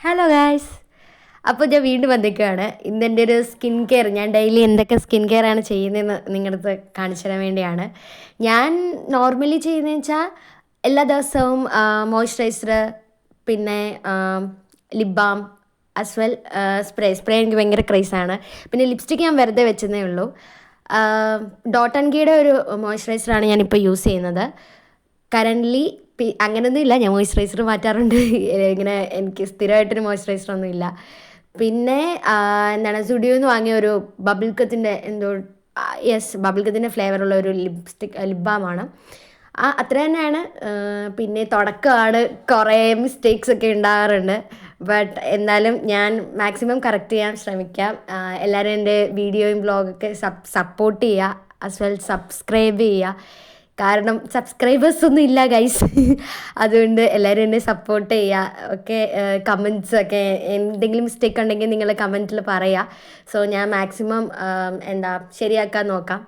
Hello guys. അപ്പോൾ ഞാൻ വീണ്ടും വന്നിരിക്കുകയാണ്. ഇന്നെൻ്റെ ഒരു സ്കിൻ കെയർ, ഞാൻ ഡെയിലി എന്തൊക്കെ സ്കിൻ കെയർ ആണ് ചെയ്യുന്നതെന്ന് നിങ്ങളുടെ അടുത്ത് കാണിച്ചു തരാൻ വേണ്ടിയാണ്. ഞാൻ നോർമലി ചെയ്യുന്നതെന്ന് വെച്ചാൽ എല്ലാ ദിവസവും മോയ്സ്ചറൈസർ, പിന്നെ lip balm as well spray എനിക്ക് ഭയങ്കര ക്രേസാണ്. പിന്നെ ലിപ്സ്റ്റിക്ക് ഞാൻ വെറുതെ വെച്ചതേ ഉള്ളൂ. ഡോട്ട് ആൻഡ് കീയുടെ ഒരു മോയ്സ്ചറൈസറാണ് ഞാനിപ്പോൾ യൂസ് ചെയ്യുന്നത്. കറൻ്റ്ലി അങ്ങനെയൊന്നും ഇല്ല, ഞാൻ മോയ്സ്ചറൈസർ മാറ്റാറുണ്ട്. ഇങ്ങനെ എനിക്ക് സ്ഥിരമായിട്ടൊരു മോയ്സ്ചറൈസറൊന്നും ഇല്ല. പിന്നെ എന്താണ് സ്റ്റുഡിയോയിൽ നിന്ന് വാങ്ങിയ ഒരു ബബിൾക്കത്തിൻ്റെ എന്തോ, ബബിൾക്കത്തിൻ്റെ ഫ്ലേവറുള്ള ഒരു ലിപ് ബാമാണ്. അത്ര തന്നെയാണ്. പിന്നെ തുടക്കമാണ്, കുറേ മിസ്റ്റേക്സ് ഒക്കെ ഉണ്ടാകാറുണ്ട്. ബട്ട് എന്നാലും ഞാൻ മാക്സിമം കറക്റ്റ് ചെയ്യാൻ ശ്രമിക്കാം. എല്ലാവരും എൻ്റെ വീഡിയോയും വ്ളോഗൊക്കെ സപ്പോർട്ട് ചെയ്യുക, ആസ് വെൽ സബ്സ്ക്രൈബ് ചെയ്യുക. കാരണം സബ്സ്ക്രൈബേഴ്സ് ഒന്നും ഇല്ല ഗൈസ്. അതുകൊണ്ട് എല്ലാവരും എന്നെ സപ്പോർട്ട് ചെയ്യുക. ഓക്കെ, കമൻറ്റ്സ് ഒക്കെ എന്തെങ്കിലും മിസ്റ്റേക്ക് ഉണ്ടെങ്കിൽ നിങ്ങൾ കമൻറ്റിൽ പറയുക. സോ ഞാൻ മാക്സിമം ശരിയാക്കാൻ നോക്കാം.